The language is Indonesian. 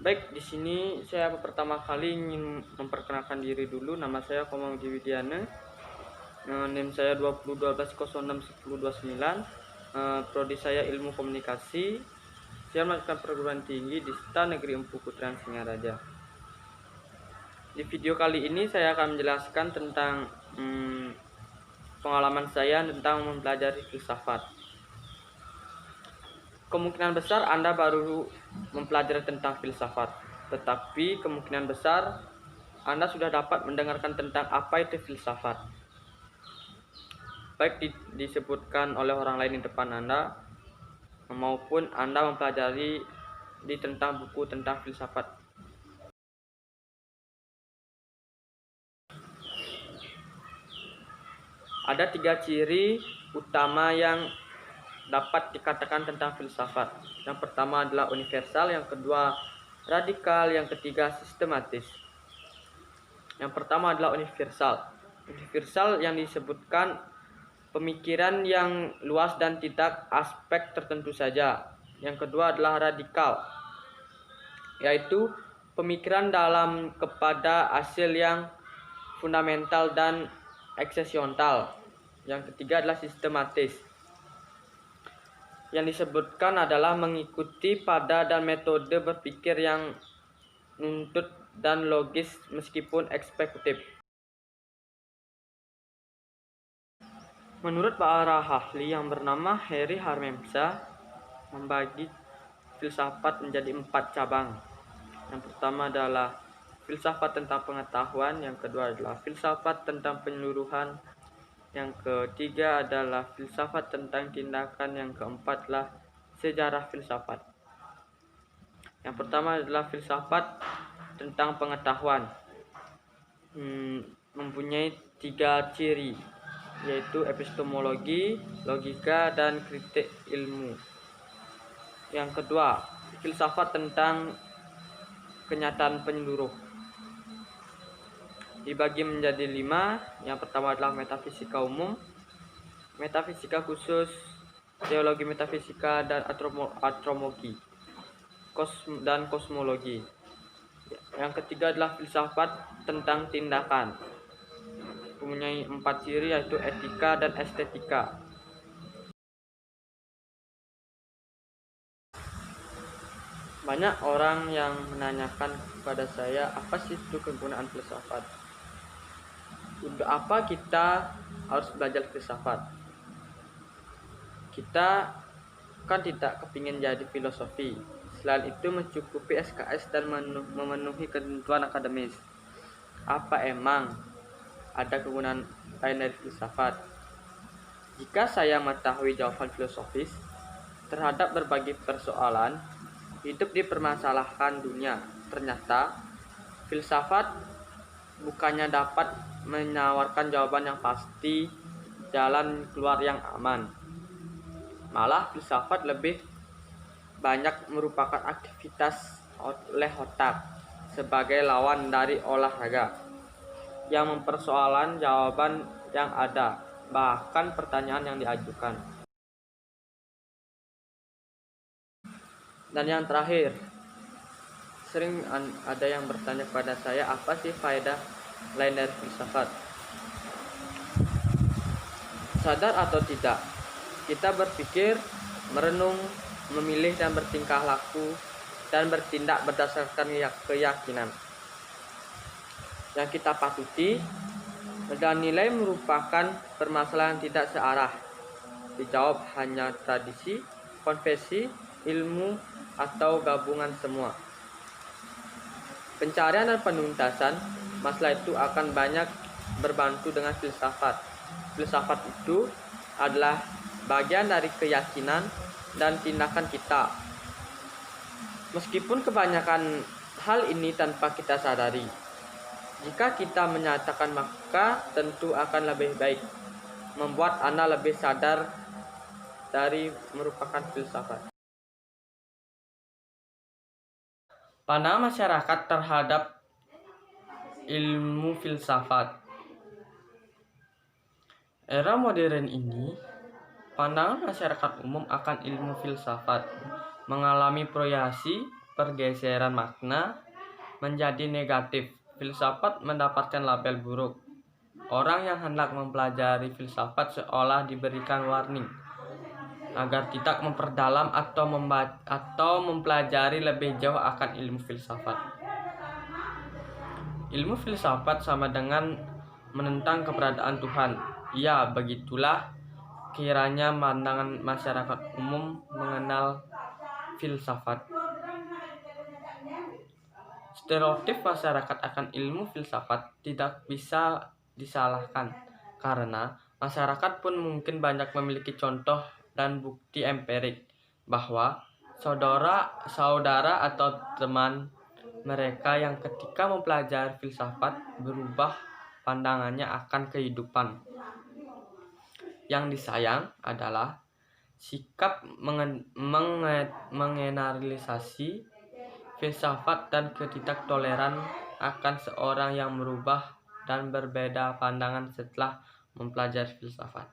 Baik, di sini saya pertama kali ingin memperkenalkan diri dulu. Nama saya Komang Widiana. NIM saya 2012061029. Prodi saya Ilmu Komunikasi. Saya melanjutkan perguruan tinggi di STA Negeri Empu Putra Singaraja. Di video kali ini saya akan menjelaskan tentang pengalaman saya tentang mempelajari filsafat. Kemungkinan besar Anda baru mempelajari tentang filsafat, tetapi kemungkinan besar Anda sudah dapat mendengarkan tentang apa itu filsafat. Baik disebutkan oleh orang lain di depan Anda, maupun Anda mempelajari tentang buku tentang filsafat. Ada 3 ciri utama yang dapat dikatakan tentang filsafat. Yang pertama adalah universal, yang kedua radikal, yang ketiga sistematis. Yang pertama adalah universal. Universal yang disebutkan pemikiran yang luas dan tidak aspek tertentu saja. Yang kedua adalah radikal, yaitu pemikiran dalam kepada hasil yang fundamental dan eksistensial. Yang ketiga adalah sistematis, yang disebutkan adalah mengikuti pada dan metode berpikir yang nuntut dan logis meskipun eksekutif. Menurut para ahli yang bernama Harry Harmemsa, membagi filsafat menjadi 4 cabang. Yang pertama adalah filsafat tentang pengetahuan, yang kedua adalah filsafat tentang penyeluruhan, yang ketiga adalah filsafat tentang tindakan, yang keempat adalah sejarah filsafat. Yang pertama adalah filsafat tentang pengetahuan. Mempunyai 3 ciri, yaitu epistemologi, logika, dan kritik ilmu. Yang kedua, filsafat tentang kenyataan penyeluruh. Dibagi menjadi 5. Yang pertama adalah metafisika umum, metafisika khusus, teologi metafisika, dan astrologi dan kosmologi. Yang ketiga adalah filsafat tentang tindakan. Mempunyai 4 ciri, yaitu etika dan estetika. Banyak orang yang menanyakan kepada saya, apa sih itu kegunaan filsafat? Untuk apa kita harus belajar filsafat? Kita kan tidak kepingin jadi filosofi. Selain itu mencukupi SKS dan memenuhi ketentuan akademis. Apa emang ada kegunaan lain dari filsafat? Jika saya mengetahui jawaban filosofis terhadap berbagai persoalan hidup dipermasalahkan dunia, ternyata filsafat bukannya dapat menawarkan jawaban yang pasti, jalan keluar yang aman. Malah filsafat lebih banyak merupakan aktivitas oleh otak sebagai lawan dari olahraga yang mempersoalkan jawaban yang ada, bahkan pertanyaan yang diajukan. Dan yang terakhir, sering ada yang bertanya kepada saya, apa sih faedah lain dari filsafat? Sadar atau tidak, kita berpikir, merenung, memilih dan bertingkah laku dan bertindak berdasarkan keyakinan yang kita patuti, dan nilai merupakan permasalahan tidak searah. Dijawab hanya tradisi, konfesi, ilmu, atau gabungan semua. Pencarian dan penuntasan masalah itu akan banyak berbantu dengan filsafat. Filsafat itu adalah bagian dari keyakinan dan tindakan kita. Meskipun kebanyakan hal ini tanpa kita sadari. Jika kita menyatakan, maka tentu akan lebih baik, membuat Anda lebih sadar dari merupakan filsafat. Pandangan masyarakat terhadap ilmu filsafat. Era modern ini, pandangan masyarakat umum akan ilmu filsafat mengalami variasi pergeseran makna menjadi negatif. Filsafat mendapatkan label buruk. Orang yang hendak mempelajari filsafat seolah diberikan warning agar tidak memperdalam atau mempelajari lebih jauh akan ilmu filsafat. Ilmu filsafat sama dengan menentang keberadaan Tuhan. Ya, begitulah kiranya pandangan masyarakat umum mengenal filsafat. Stereotip masyarakat akan ilmu filsafat tidak bisa disalahkan, karena masyarakat pun mungkin banyak memiliki contoh dan bukti empirik bahwa saudara atau teman mereka yang ketika mempelajari filsafat berubah pandangannya akan kehidupan. Yang disayang adalah sikap mengeneralisasi filsafat dan ketidaktoleran akan seorang yang merubah dan berbeda pandangan setelah mempelajari filsafat.